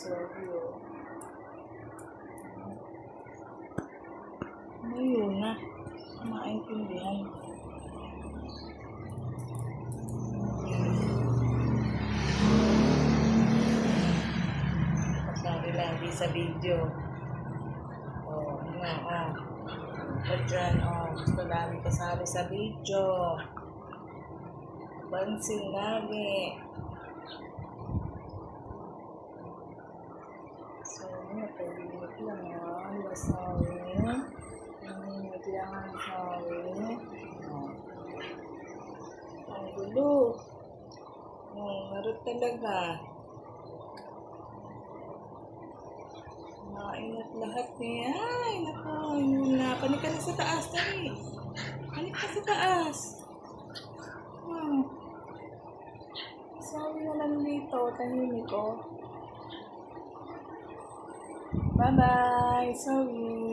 Sorry. Ngayon na. Maintindihan. Sabi lagi sa video. Ba't dyan, gusto lagi kasali sa video. Bansin lagi. So, pag-init lang yan. Basawin. Pag-init lang ang basawin. Ang gulo. Marot talaga. Mainit lahat niya. Ay, naku. Panik ka na sa taas, tari. Panik ka sa taas. Sabi na lang dito, tahimik ko. Bye-bye. Sorry.